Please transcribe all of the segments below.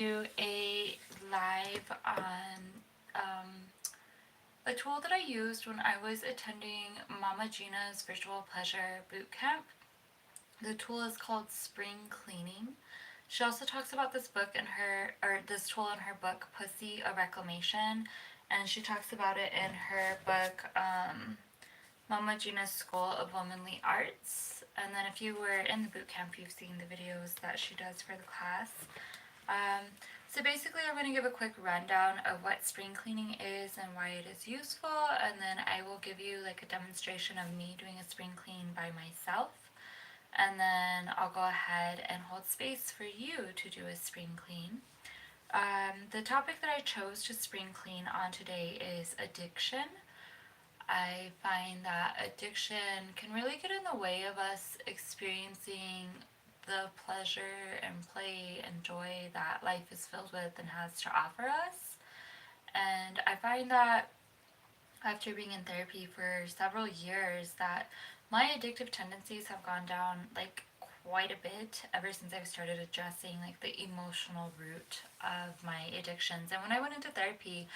do a live on a tool that I used when I was attending Mama Gena's virtual pleasure bootcamp. The tool is called Spring Cleaning. She also talks about this book in her, or this tool in her book, Pussy, a Reclamation, and she talks about it in her book, Mama Gena's School of Womanly Arts. And then if you were in the bootcamp, you've seen the videos that she does for the class. Um, so basically, I'm going to give a quick rundown of what spring cleaning is and why it is useful, and then I will give you like a demonstration of me doing a spring clean by myself. And then I'll go ahead and hold space for you to do a spring clean. The topic that I chose to spring clean on today is addiction. I find that addiction can really get in the way of us experiencing the pleasure and play and joy that life is filled with and has to offer us. And I find that after being in therapy for several years that my addictive tendencies have gone down like quite a bit ever since I've started addressing like the emotional root of my addictions. And when I went into therapy,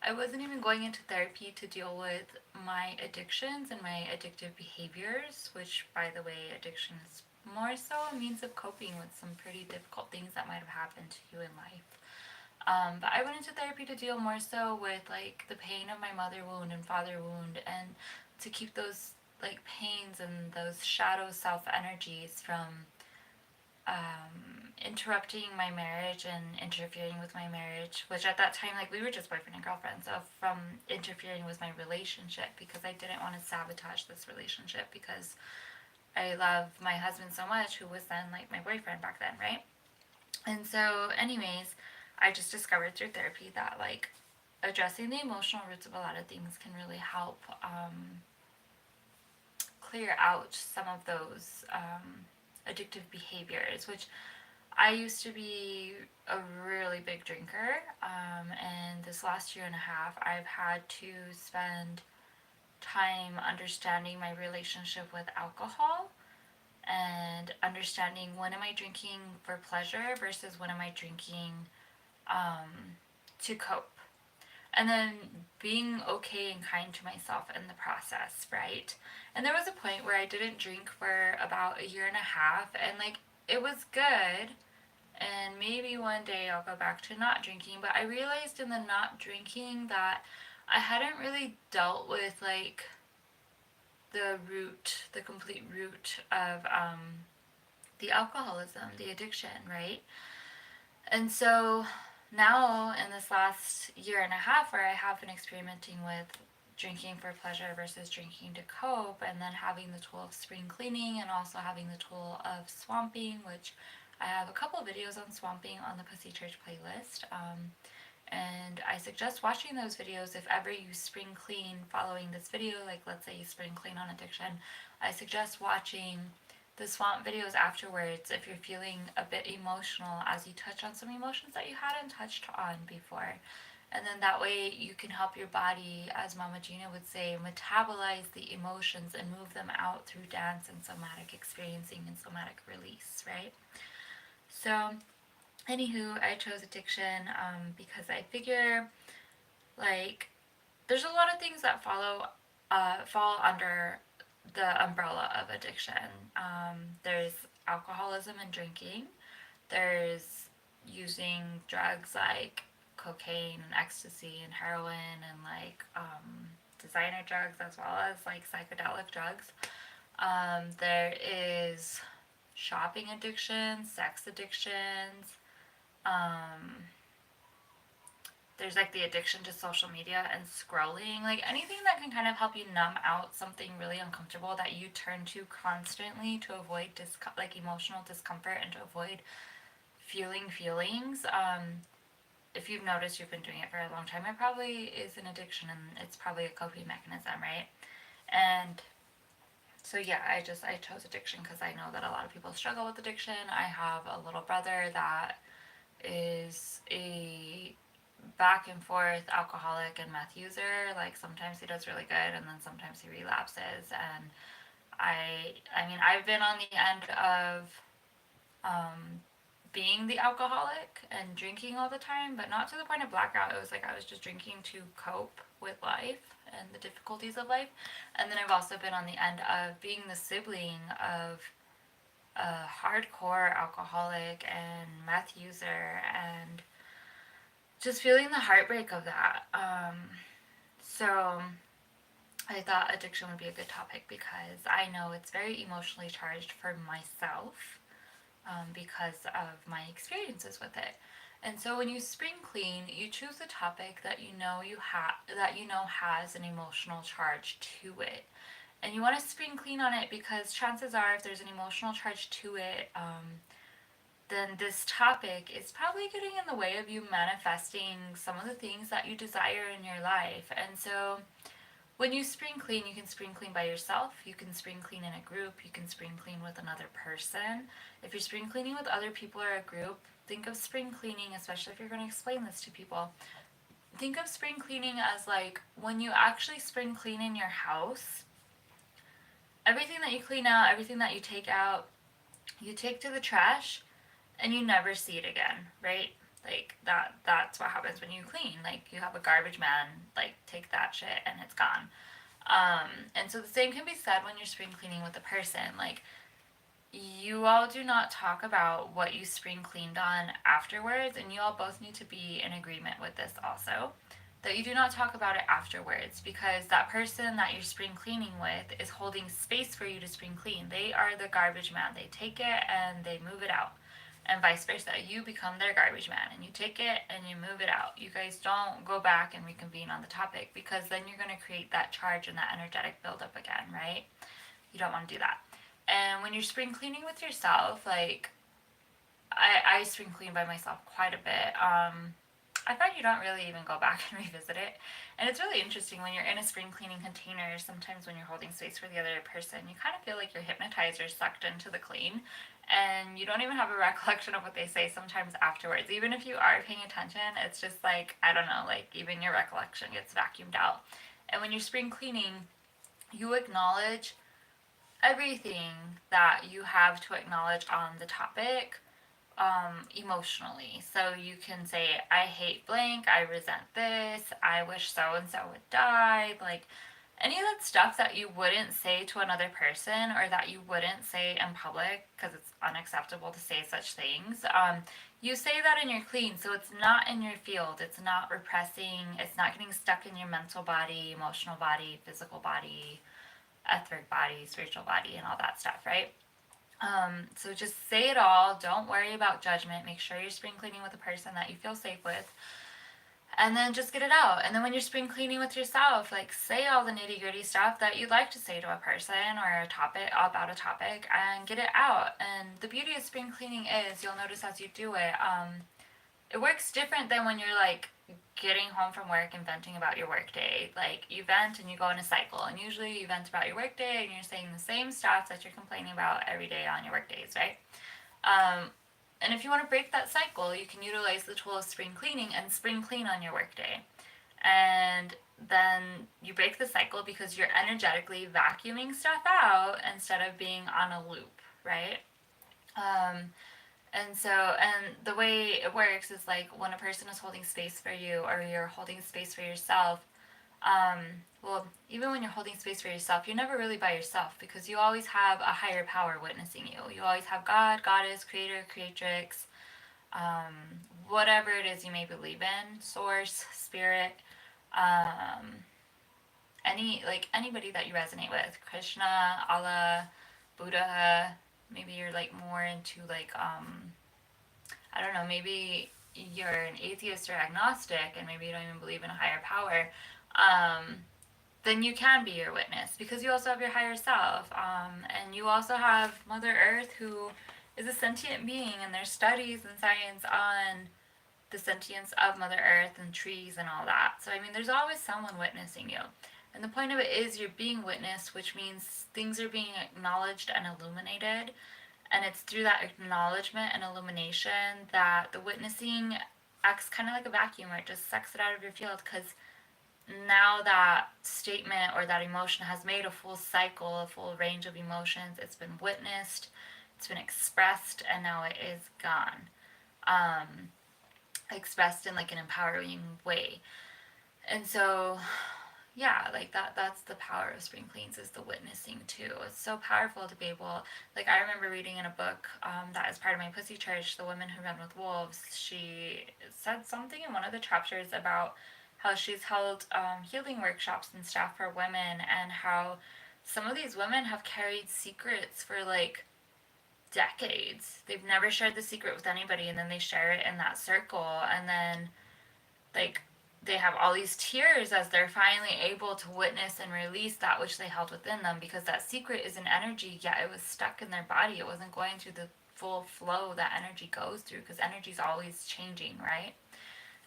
I wasn't even going into therapy to deal with my addictions and my addictive behaviors, which by the way, addiction is more so a means of coping with some pretty difficult things that might have happened to you in life. But I went into therapy to deal more so with like the pain of my mother wound and father wound, and to keep those like pains and those shadow self energies from interrupting my marriage and interfering with my marriage, which at that time, like, we were just boyfriend and girlfriend, so from interfering with my relationship because I didn't want to sabotage this relationship because I love my husband so much, who was then like my boyfriend back then, right? And so, anyways, I just discovered through therapy that like addressing the emotional roots of a lot of things can really help clear out some of those addictive behaviors, which I used to be a really big drinker, and this last year and a half, I've had to spend time understanding my relationship with alcohol and understanding when am I drinking for pleasure versus when am I drinking to cope. And then being okay and kind to myself in the process, right? And there was a point where I didn't drink for about a year and a half, and like it was good. And maybe one day I'll go back to not drinking, but I realized in the not drinking that I hadn't really dealt with like the root, the complete root of the alcoholism, the addiction, right? And so now, in this last year and a half, where I have been experimenting with drinking for pleasure versus drinking to cope, and then having the tool of spring cleaning and also having the tool of swamping, which I have a couple videos on swamping on the Pussy Church playlist. And I suggest watching those videos if ever you spring clean following this video. Like, let's say you spring clean on addiction, I suggest watching the swamp videos afterwards if you're feeling a bit emotional, as you touch on some emotions that you hadn't touched on before. And then that way you can help your body, as Mama Gena would say, metabolize the emotions and move them out through dance and somatic experiencing and somatic release, right? So, anywho, I chose addiction because I figure like there's a lot of things that fall under the umbrella of addiction. There's alcoholism and drinking. There's using drugs like cocaine and ecstasy and heroin and like designer drugs as well as like psychedelic drugs. There is shopping addictions, sex addictions. Um, there's like the addiction to social media and scrolling, like anything that can kind of help you numb out something really uncomfortable that you turn to constantly to avoid like emotional discomfort and to avoid feeling feelings. If you've noticed you've been doing it for a long time, it probably is an addiction and it's probably a coping mechanism, right? And so yeah, I chose addiction because I know that a lot of people struggle with addiction. I have a little brother that is a back and forth alcoholic and meth user. Like sometimes he does really good and then sometimes he relapses. And I mean I've been on the end of being the alcoholic and drinking all the time, but not to the point of blackout. It was like I was just drinking to cope with life and the difficulties of life. And then I've also been on the end of being the sibling of a hardcore alcoholic and meth user, and just feeling the heartbreak of that. So I thought addiction would be a good topic because I know it's very emotionally charged for myself, because of my experiences with it. And so when you spring clean, you choose a topic that you know has an emotional charge to it. And you want to spring clean on it because chances are if there's an emotional charge to it, then this topic is probably getting in the way of you manifesting some of the things that you desire in your life. And so when you spring clean, you can spring clean by yourself, you can spring clean in a group, you can spring clean with another person. If you're spring cleaning with other people or a group, think of spring cleaning, especially if you're going to explain this to people. Think of spring cleaning as like when you actually spring clean in your house, everything that you clean out, everything that you take to the trash and you never see it again, right? Like that's what happens when you clean. Like you have a garbage man like take that shit and it's gone. And so the same can be said when you're spring cleaning with a person. Like you all do not talk about what you spring cleaned on afterwards, and you all both need to be in agreement with this also. That you do not talk about it afterwards because that person that you're spring cleaning with is holding space for you to spring clean. They are the garbage man. They take it and they move it out. And vice versa. You become their garbage man and you take it and you move it out. You guys don't go back and reconvene on the topic because then you're going to create that charge and that energetic buildup again, right? You don't want to do that. And when you're spring cleaning with yourself, like I spring clean by myself quite a bit. I find you don't really even go back and revisit it. And it's really interesting when you're in a spring cleaning container, sometimes when you're holding space for the other person, you kind of feel like you're hypnotized or sucked into the clean. And you don't even have a recollection of what they say sometimes afterwards. Even if you are paying attention, it's just like, I don't know, like even your recollection gets vacuumed out. And when you're spring cleaning, you acknowledge everything that you have to acknowledge on the topic, emotionally. So you can say, I hate blank, I resent this, I wish so and so would die. Like any of that stuff that you wouldn't say to another person or that you wouldn't say in public because it's unacceptable to say such things. You say that in your clean, so it's not in your field. It's not repressing. It's not getting stuck in your mental body, emotional body, physical body, etheric body, spiritual body, and all that stuff, right? So just say it all. Don't worry about judgment. Make sure you're spring cleaning with a person that you feel safe with. And then just get it out. And then when you're spring cleaning with yourself, like say all the nitty gritty stuff that you'd like to say to a person or a topic about a topic and get it out. And the beauty of spring cleaning is you'll notice as you do it, it works different than when you're like getting home from work and venting about your work day. Like you vent and you go in a cycle, and usually you vent about your work day and you're saying the same stuff that you're complaining about every day on your work days, right? And if you want to break that cycle, you can utilize the tool of spring cleaning and spring clean on your work day. And then you break the cycle because you're energetically vacuuming stuff out instead of being on a loop, right? And the way it works is like when a person is holding space for you or you're holding space for yourself, um, well, even when you're holding space for yourself, you're never really by yourself because you always have a higher power witnessing you. You always have God, Goddess, Creator, Creatrix, um, whatever it is you may believe in, Source, Spirit, um, anybody that you resonate with, Krishna, Allah, Buddha. Maybe you're like more into like I don't know, maybe you're an atheist or agnostic and maybe you don't even believe in a higher power, um, then you can be your witness because you also have your higher self. And you also have Mother Earth, who is a sentient being, and there's studies and science on the sentience of Mother Earth and trees and all that. So, I mean, there's always someone witnessing you. And the point of it is you're being witnessed, which means things are being acknowledged and illuminated. And it's through that acknowledgement and illumination that the witnessing acts kind of like a vacuum where it just sucks it out of your field because now that statement or that emotion has made a full cycle, a full range of emotions. It's been witnessed, it's been expressed, and now it is gone. um, expressed in like an empowering way. And so, yeah, like that's the power of spring cleans, is the witnessing too. It's so powerful to be able, like, I remember reading in a book that is part of my pussy church, The Women Who Run with Wolves. She said something in one of the chapters about how she's held healing workshops and stuff for women, and how some of these women have carried secrets for like decades. They've never shared the secret with anybody, and then they share it in that circle, and then like they have all these tears as they're finally able to witness and release that which they held within them, because that secret is an energy, yet it was stuck in their body. It wasn't going through the full flow that energy goes through, because energy's always changing, right?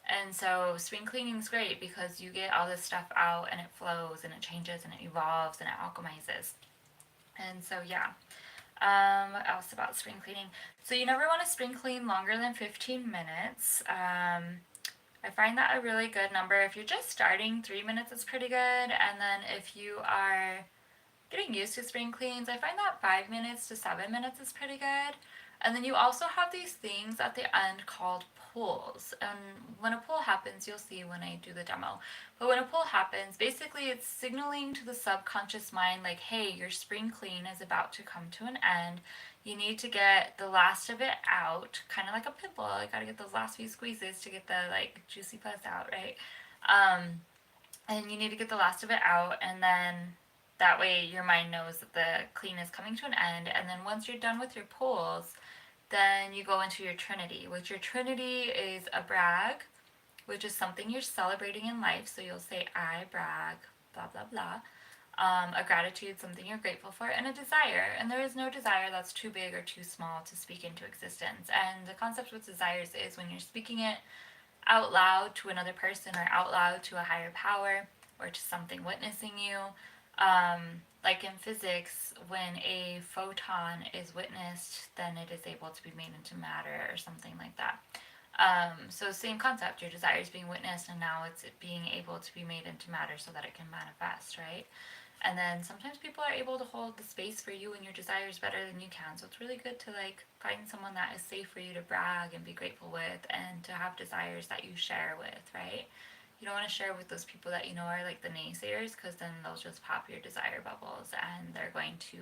And so spring cleaning is great because you get all this stuff out and it flows and it changes and it evolves and it alchemizes. And so, yeah. What else about spring cleaning? So you never want to spring clean longer than 15 minutes. I find that a really good number. If you're just starting, 3 minutes is pretty good. And then if you are getting used to spring cleans, I find that 5 minutes to 7 minutes is pretty good. And then you also have these things at the end called pulls. And when a pull happens, you'll see when I do the demo. But when a pull happens, basically it's signaling to the subconscious mind, like, hey, your spring clean is about to come to an end. You need to get the last of it out, kind of like a pimple. You gotta get those last few squeezes to get the like juicy pus out, right? Um, and you need to get the last of it out, and then that way your mind knows that the clean is coming to an end. And then once you're done with your pulls, then you go into your trinity, which your trinity is a brag, which is something you're celebrating in life. So you'll say, I brag, blah, blah, blah. A gratitude, something you're grateful for, and a desire. And there is no desire that's too big or too small to speak into existence. And the concept with desires is when you're speaking it out loud to another person, or out loud to a higher power, or to something witnessing you. Like in physics, when a photon is witnessed, then it is able to be made into matter or something like that. So same concept, your desire is being witnessed, and now it's being able to be made into matter so that it can manifest, right? And then sometimes people are able to hold the space for you and your desires better than you can. So it's really good to like find someone that is safe for you to brag and be grateful with, and to have desires that you share with, right? You don't want to share with those people that you know are like the naysayers, because then they'll just pop your desire bubbles and they're going to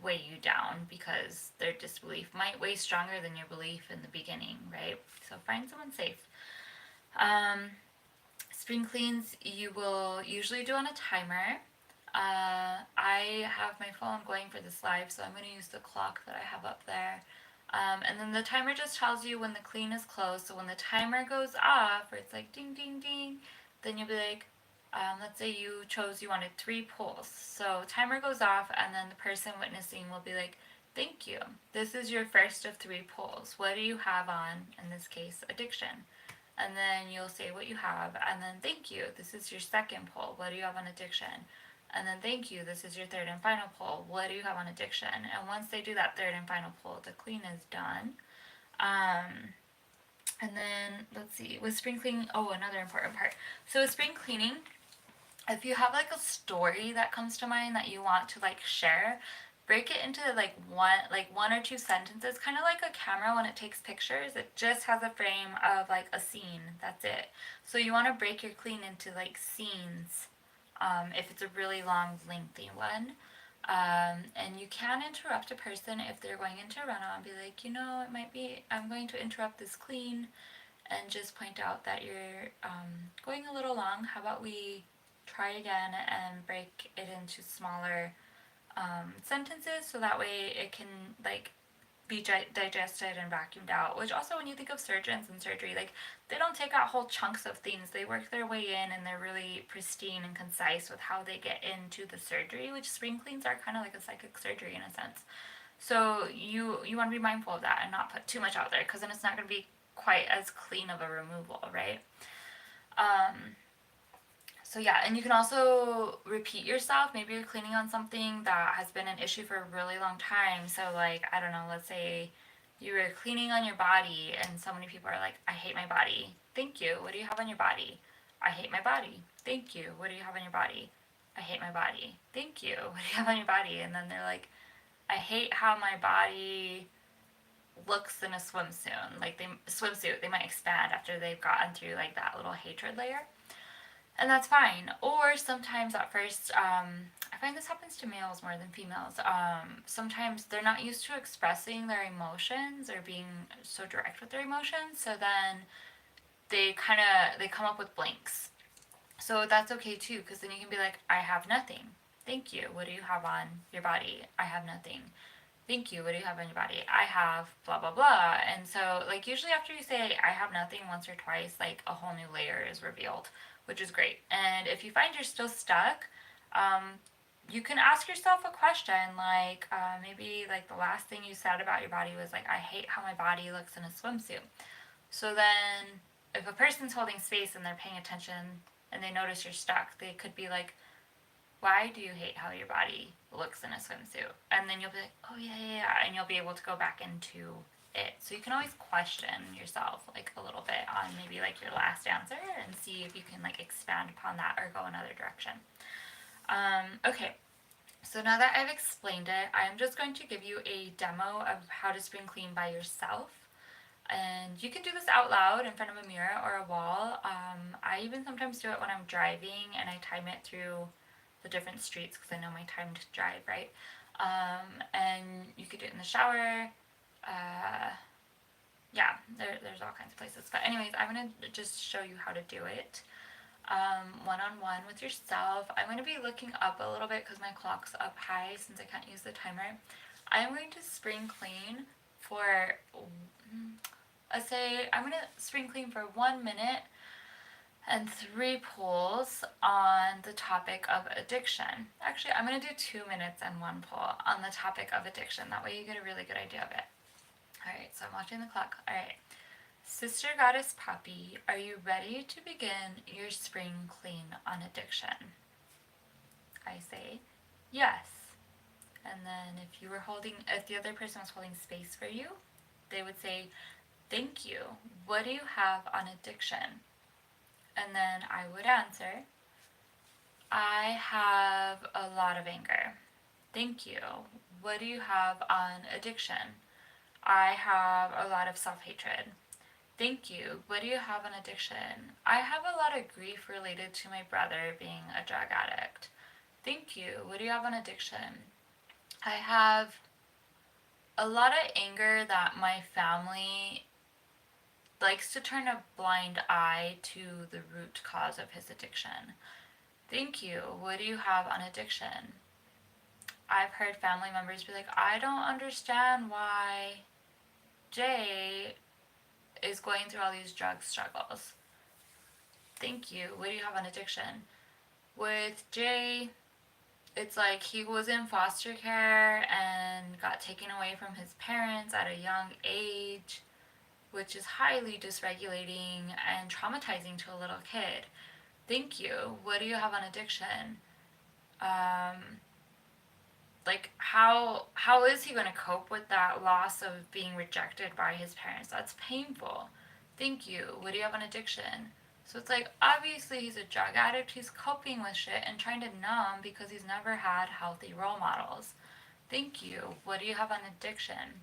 weigh you down, because their disbelief might weigh stronger than your belief in the beginning, right? So find someone safe. Um, Spring cleans you will usually do on a timer. I have my phone going for this live, so I'm going to use the clock that I have up there. And then the timer just tells you when the clean is closed. So when the timer goes off, or it's like ding, ding, ding, then you'll be like, let's say you chose, you wanted 3 pulls. So timer goes off, and then the person witnessing will be like, thank you. This is your first of 3 pulls. What do you have on, in this case, addiction? And then you'll say what you have, and then thank you. This is your second pull. What do you have on addiction? And then thank you. This is your third and final pull. What do you have on addiction? And once they do that third and final pull, the clean is done. And then let's see, with spring cleaning, oh, another important part. So with spring cleaning, if you have like a story that comes to mind that you want to like share, break it into like one or 2 sentences, kind of like a camera when it takes pictures. It just has a frame of like a scene. That's it. So you want to break your clean into like scenes, if it's a really long, lengthy one. And you can interrupt a person if they're going into a run-on, be like, it might be, I'm going to interrupt this clean and just point out that you're going a little long. How about we try again and break it into smaller sentences, so that way it can like be digested and vacuumed out. Which also, when you think of surgeons and surgery, like they don't take out whole chunks of things. They work their way in, and they're really pristine and concise with how they get into the surgery, which spring cleans are kind of like a psychic surgery in a sense. So you want to be mindful of that and not put too much out there, because then it's not going to be quite as clean of a removal, right? So yeah, and you can also repeat yourself. Maybe you're cleaning on something that has been an issue for a really long time. So like, I don't know, let's say you were cleaning on your body and so many people are like, I hate my body. Thank you. What do you have on your body? I hate my body. Thank you. What do you have on your body? I hate my body. Thank you. What do you have on your body? And then they're like, I hate how my body looks in a swimsuit. Like they might expand after they've gotten through like that little hatred layer. And that's fine. Or sometimes at first, I find this happens to males more than females. Sometimes they're not used to expressing their emotions or being so direct with their emotions. So then they come up with blanks. So that's okay too, because then you can be like, I have nothing. Thank you. What do you have on your body? I have nothing. Thank you. What do you have on your body? I have blah blah blah. And so like usually after you say I have nothing once or twice, like a whole new layer is revealed, which is great. And if you find you're still stuck, um, you can ask yourself a question like maybe like the last thing you said about your body was like I hate how my body looks in a swimsuit. So then if a person's holding space and they're paying attention and they notice you're stuck, they could be like, why do you hate how your body looks in a swimsuit? And then you'll be like, oh yeah, and you'll be able to go back into it. So you can always question yourself like a little bit on maybe like your last answer and see if you can like expand upon that or go another direction. Okay, so now that I've explained it, I'm just going to give you a demo of how to spring clean by yourself. And you can do this out loud in front of a mirror or a wall. I even sometimes do it when I'm driving and I time it through the different streets because I know my time to drive, right? And you could do it in the shower. Uh, yeah, there's all kinds of places. But anyways, I'm going to just show you how to do it. One-on-one with yourself. I'm going to be looking up a little bit because my clock's up high since I can't use the timer. I'm going to spring clean for, let's say, I'm going to spring clean for 1 minute and 3 pulls on the topic of addiction. Actually, I'm going to do 2 minutes and 1 pull on the topic of addiction. That way you get a really good idea of it. Alright, so I'm watching the clock. Alright. Sister Goddess Poppy, are you ready to begin your spring clean on addiction? I say, yes. And then if the other person was holding space for you, they would say, thank you. What do you have on addiction? And then I would answer, I have a lot of anger. Thank you. What do you have on addiction? I have a lot of self-hatred. Thank you. What do you have on addiction? I have a lot of grief related to my brother being a drug addict. Thank you. What do you have on addiction? I have a lot of anger that my family likes to turn a blind eye to the root cause of his addiction. Thank you. What do you have on addiction? I've heard family members be like, I don't understand why Jay is going through all these drug struggles. Thank you. What do you have on addiction? With Jay, it's like he was in foster care and got taken away from his parents at a young age, which is highly dysregulating and traumatizing to a little kid. Thank you. What do you have on addiction? Like how is he going to cope with that loss of being rejected by his parents? That's painful. Thank you. What do you have on addiction? So it's like obviously he's a drug addict. He's coping with shit and trying to numb because he's never had healthy role models. Thank you. What do you have on addiction?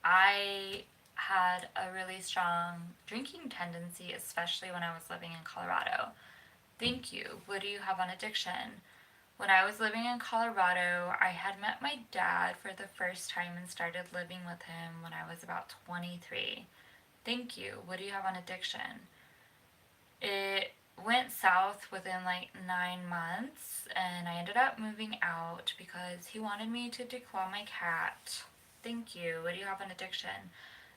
I had a really strong drinking tendency, especially when I was living in Colorado. Thank you. What do you have on addiction? When I was living in Colorado, I had met my dad for the first time and started living with him when I was about 23. Thank you. What do you have on addiction? It went south within like 9 months, and I ended up moving out because he wanted me to declaw my cat. Thank you. What do you have on addiction?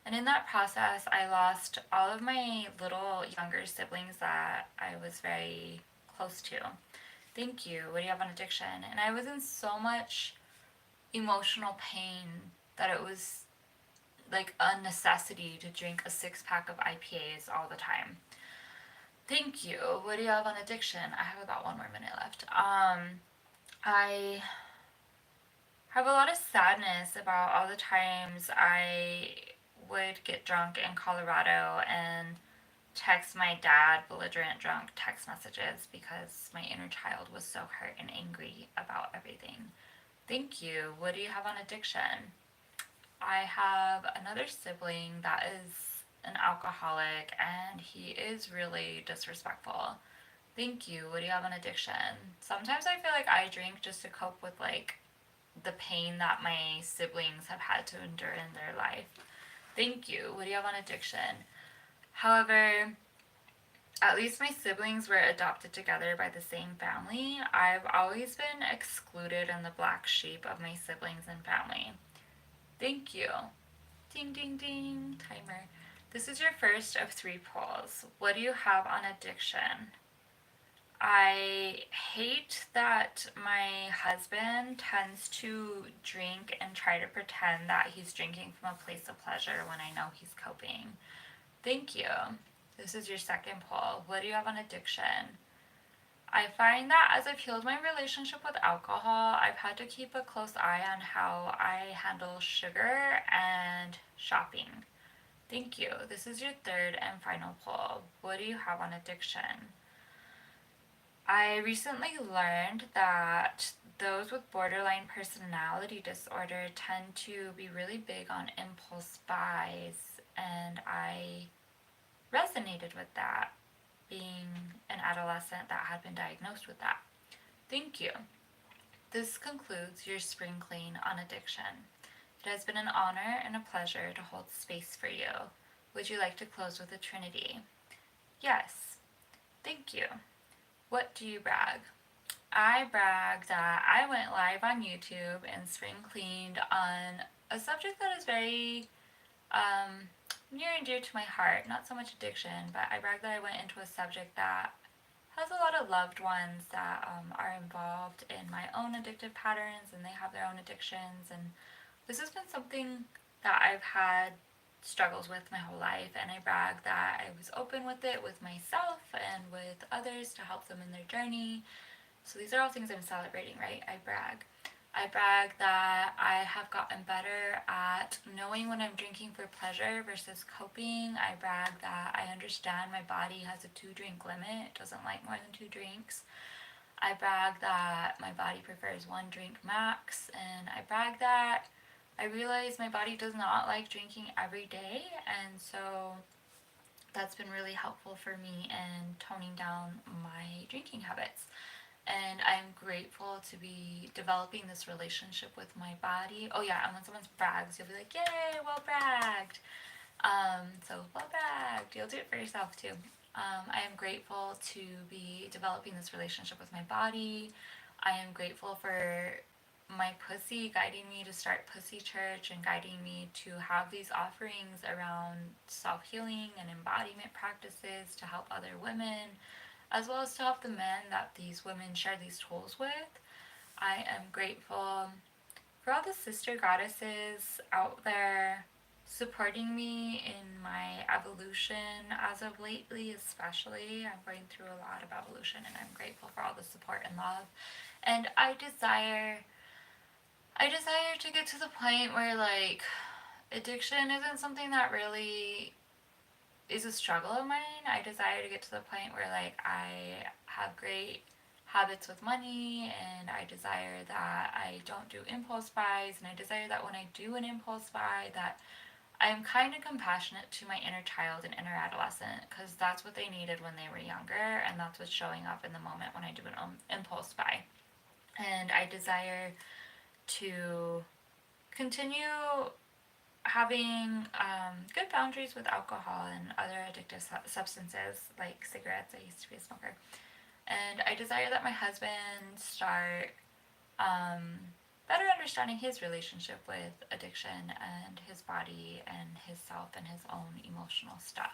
And in that process, I lost all of my little younger siblings that I was very close to. Thank you. What do you have on addiction? And I was in so much emotional pain that it was like a necessity to drink a 6-pack of IPAs all the time. Thank you. What do you have on addiction? I have about 1 more minute left. I have a lot of sadness about all the times I would get drunk in Colorado and text my dad belligerent drunk text messages because my inner child was so hurt and angry about everything. Thank you. What do you have on addiction? I have another sibling that is an alcoholic and he is really disrespectful. Thank you. What do you have on addiction? Sometimes I feel like I drink just to cope with like the pain that my siblings have had to endure in their life. Thank you. What do you have on addiction? However, at least my siblings were adopted together by the same family. I've always been excluded and the black sheep of my siblings and family. Thank you. Ding, ding, ding. Timer. This is your first of 3 polls. What do you have on addiction? I hate that my husband tends to drink and try to pretend that he's drinking from a place of pleasure when I know he's coping. Thank you. This is your second poll. What do you have on addiction? I find that as I've healed my relationship with alcohol, I've had to keep a close eye on how I handle sugar and shopping. Thank you. This is your third and final poll. What do you have on addiction? I recently learned that those with borderline personality disorder tend to be really big on impulse buys, and I resonated with that, being an adolescent that had been diagnosed with that. Thank you. This concludes your spring clean on addiction. It has been an honor and a pleasure to hold space for you. Would you like to close with a trinity? Yes. Thank you. What do you brag? I brag that I went live on YouTube and spring cleaned on a subject that is very near and dear to my heart. Not so much addiction, but I brag that I went into a subject that has a lot of loved ones that are involved in my own addictive patterns and they have their own addictions. And this has been something that I've had struggles with my whole life, and I brag that I was open with it with myself and with others to help them in their journey. So these are all things I'm celebrating, right? I brag. I brag that I have gotten better at knowing when I'm drinking for pleasure versus coping. I brag that I understand my body has a 2-drink limit. It doesn't like more than 2 drinks. I brag that my body prefers 1 drink max. And I brag that I realize my body does not like drinking every day. And so that's been really helpful for me in toning down my drinking habits. And I'm grateful to be developing this relationship with my body. Oh yeah, and when someone brags, you'll be like, yay, well bragged. So well bragged. You'll do it for yourself too. I am grateful to be developing this relationship with my body. I am grateful for my pussy guiding me to start Pussy Church and guiding me to have these offerings around self-healing and embodiment practices to help other women, as well as to help the men that these women share these tools with. I am grateful for all the sister goddesses out there supporting me in my evolution as of lately, especially. I'm going through a lot of evolution and I'm grateful for all the support and love. And I desire to get to the point where like addiction isn't something that really is a struggle of mine. I desire to get to the point where like I have great habits with money, and I desire that I don't do impulse buys, and I desire that when I do an impulse buy that I'm kind of compassionate to my inner child and inner adolescent, because that's what they needed when they were younger, and that's what's showing up in the moment when I do an impulse buy. And I desire to continue having good boundaries with alcohol and other addictive substances like cigarettes. I used to be a smoker. And I desire that my husband start better understanding his relationship with addiction and his body and his self and his own emotional stuff.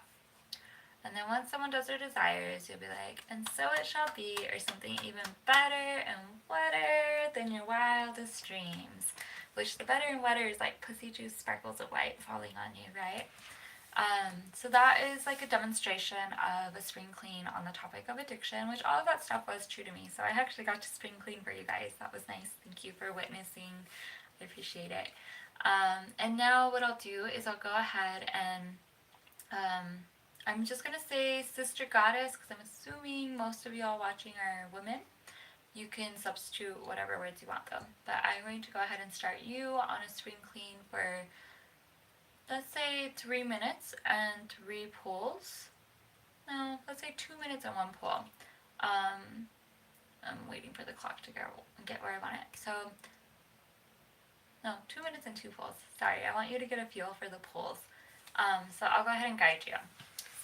And then once someone does their desires, you'll be like, and so it shall be, or something even better and wetter than your wildest dreams. Which the better and wetter is like pussy juice sparkles of white falling on you, right? So that is like a demonstration of a spring clean on the topic of addiction, which all of that stuff was true to me. So I actually got to spring clean for you guys. That was nice. Thank you for witnessing. I appreciate it. And now what I'll do is I'll go ahead and I'm just going to say Sister Goddess, because I'm assuming most of y'all watching are women. You can substitute whatever words you want though. But I'm going to go ahead and start you on a spring clean for let's say 3 minutes and 3 pulls. No, let's say 2 minutes and 1 pull. I'm waiting for the clock to get where I want it. So, no, 2 minutes and 2 pulls. Sorry, I want you to get a feel for the pulls. So I'll go ahead and guide you.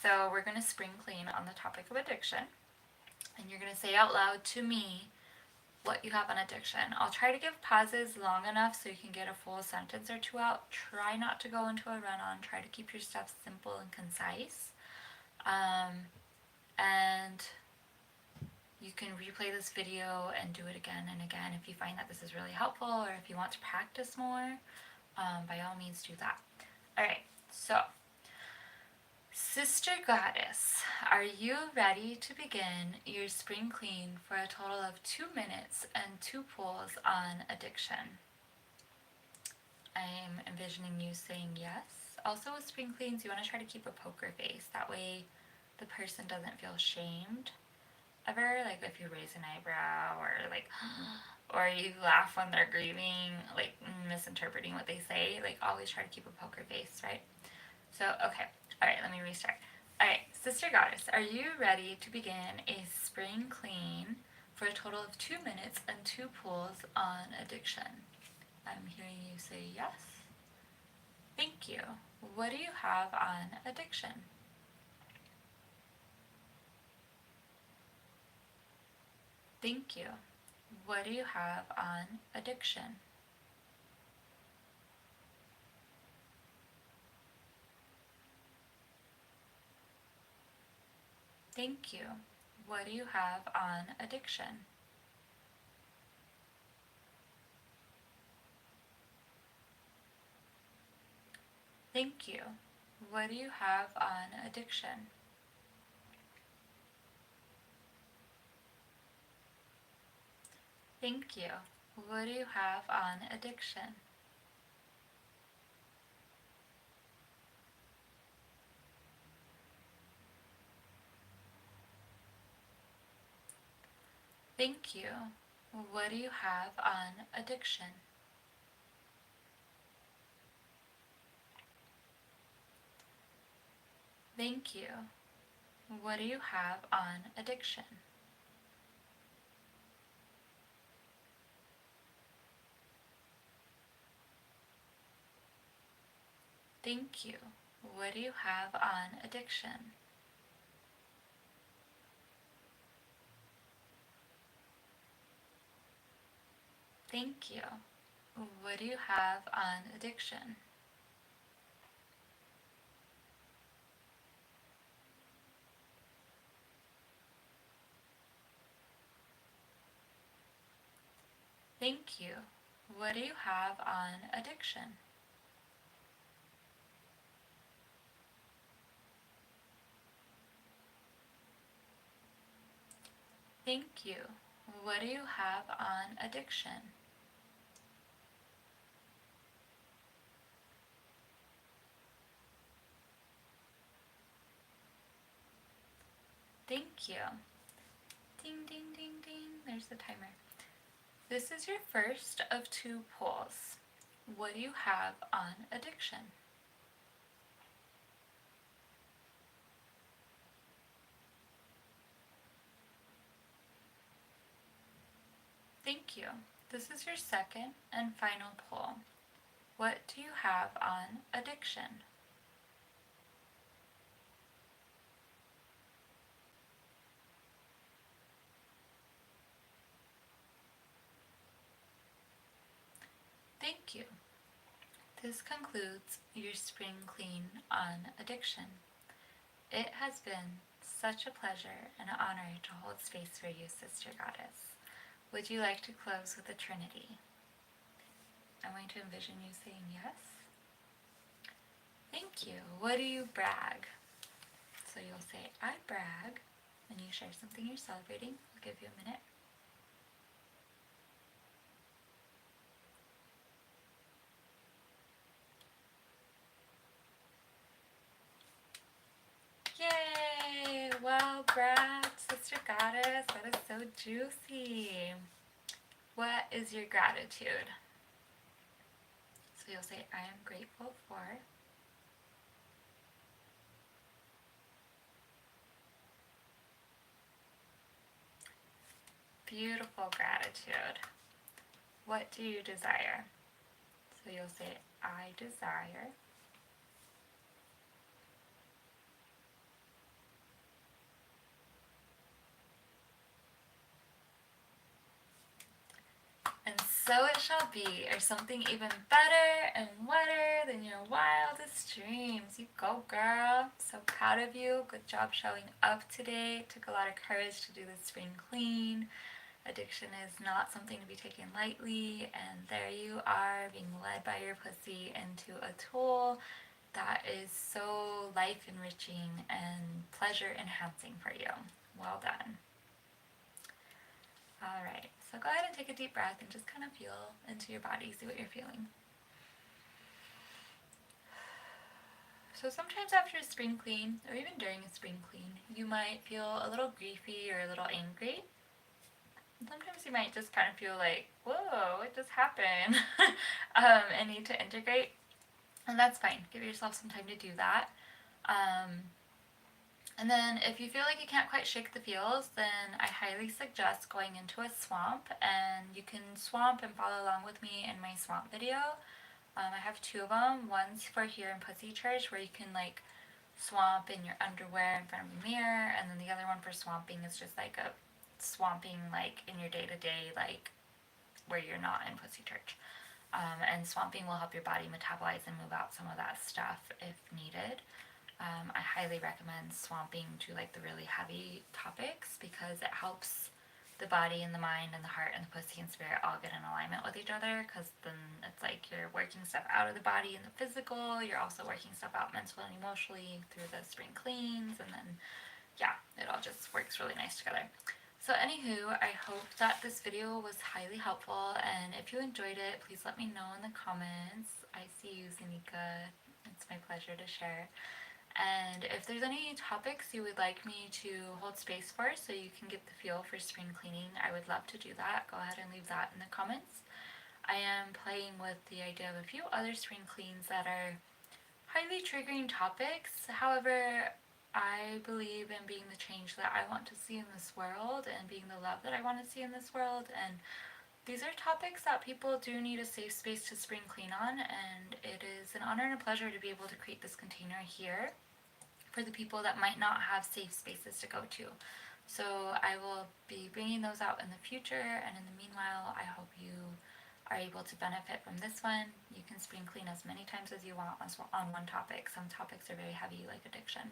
So we're going to spring clean on the topic of addiction. And you're going to say out loud to me what you have on addiction. I'll try to give pauses long enough so you can get a full sentence or two out. Try not to go into a run-on. Try to keep your stuff simple and concise. And you can replay this video and do it again and again if you find that this is really helpful, or if you want to practice more, by all means do that. Alright, so Sister Goddess, are you ready to begin your spring clean for a total of 2 minutes and 2 pulls on addiction? I'm envisioning you saying yes. Also with spring cleans, you want to try to keep a poker face. That way the person doesn't feel shamed ever. Like if you raise an eyebrow or like, or you laugh when they're grieving, like misinterpreting what they say. Like always try to keep a poker face, right? So, okay. Alright, let me restart. Alright, Sister Goddess, are you ready to begin a spring clean for a total of 2 minutes and 2 pulls on addiction? I'm hearing you say yes. Thank you. What do you have on addiction? Thank you. What do you have on addiction? Thank you. What do you have on addiction? Thank you. What do you have on addiction? Thank you. What do you have on addiction? Thank you. What do you have on addiction? Thank you. What do you have on addiction? Thank you. What do you have on addiction? Thank you. What do you have on addiction? Thank you. What do you have on addiction? Thank you. What do you have on addiction? Thank you. Ding, ding, ding, ding. There's the timer. This is your first of 2 pulls. What do you have on addiction? Thank you. This is your second and final pull. What do you have on addiction? Thank you. This concludes your spring clean on addiction. It has been such a pleasure and an honor to hold space for you, Sister Goddess. Would you like to close with a trinity? I'm going to envision you saying yes. Thank you. What do you brag? So you'll say, I brag, and you share something you're celebrating. I'll give you a minute. Yay! Well bragged, Sister Goddess. That is so juicy. What is your gratitude? So you'll say, I am grateful for. beautiful gratitude. What do you desire? So you'll say, I desire. And so it shall be, or something even better and wetter than your wildest dreams. You go, girl. So proud of you. Good job showing up today. It took a lot of courage to do the spring clean. Addiction is not something to be taken lightly, and there you are being led by your pussy into a tool that is so life enriching and pleasure enhancing for you. Well done. Alright, so go ahead and take a deep breath and just kind of feel into your body, see what you're feeling. So sometimes after a spring clean, or even during a spring clean, you might feel a little griefy or a little angry. Sometimes you might just kind of feel like, whoa, what just happened? And need to integrate. And that's fine. Give yourself some time to do that. And then if you feel like you can't quite shake the feels, then I highly suggest going into a swamp. And you can swamp and follow along with me in my swamp video. I have two of them. One's for here in Pussy Church, where you can like swamp in your underwear in front of a mirror. And then the other one for swamping is just like a swamping like in your day-to-day, like where you're not in Pussy Church. And swamping will help your body metabolize and move out some of that stuff if needed. I highly recommend swamping to like the really heavy topics because it helps the body and the mind and the heart and the pussy and spirit all get in alignment with each other, because then it's like you're working stuff out of the body and the physical, you're also working stuff out mentally and emotionally through the spring cleans, and then yeah, it all just works really nice together. So anywho, I hope that this video was highly helpful, and if you enjoyed it, please let me know in the comments. I see you, Zanika. It's my pleasure to share. And if there's any topics you would like me to hold space for so you can get the feel for spring cleaning, I would love to do that. Go ahead and leave that in the comments. I am playing with the idea of a few other spring cleans that are highly triggering topics. However, I believe in being the change that I want to see in this world and being the love that I want to see in this world. And these are topics that people do need a safe space to spring clean on, and it is an honor and a pleasure to be able to create this container here for the people that might not have safe spaces to go to. So I will be bringing those out in the future, and in the meanwhile, I hope you are able to benefit from this one. You can spring clean as many times as you want on one topic. Some topics are very heavy, like addiction.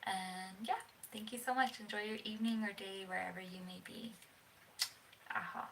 And yeah, thank you so much. Enjoy your evening or day wherever you may be. Aha.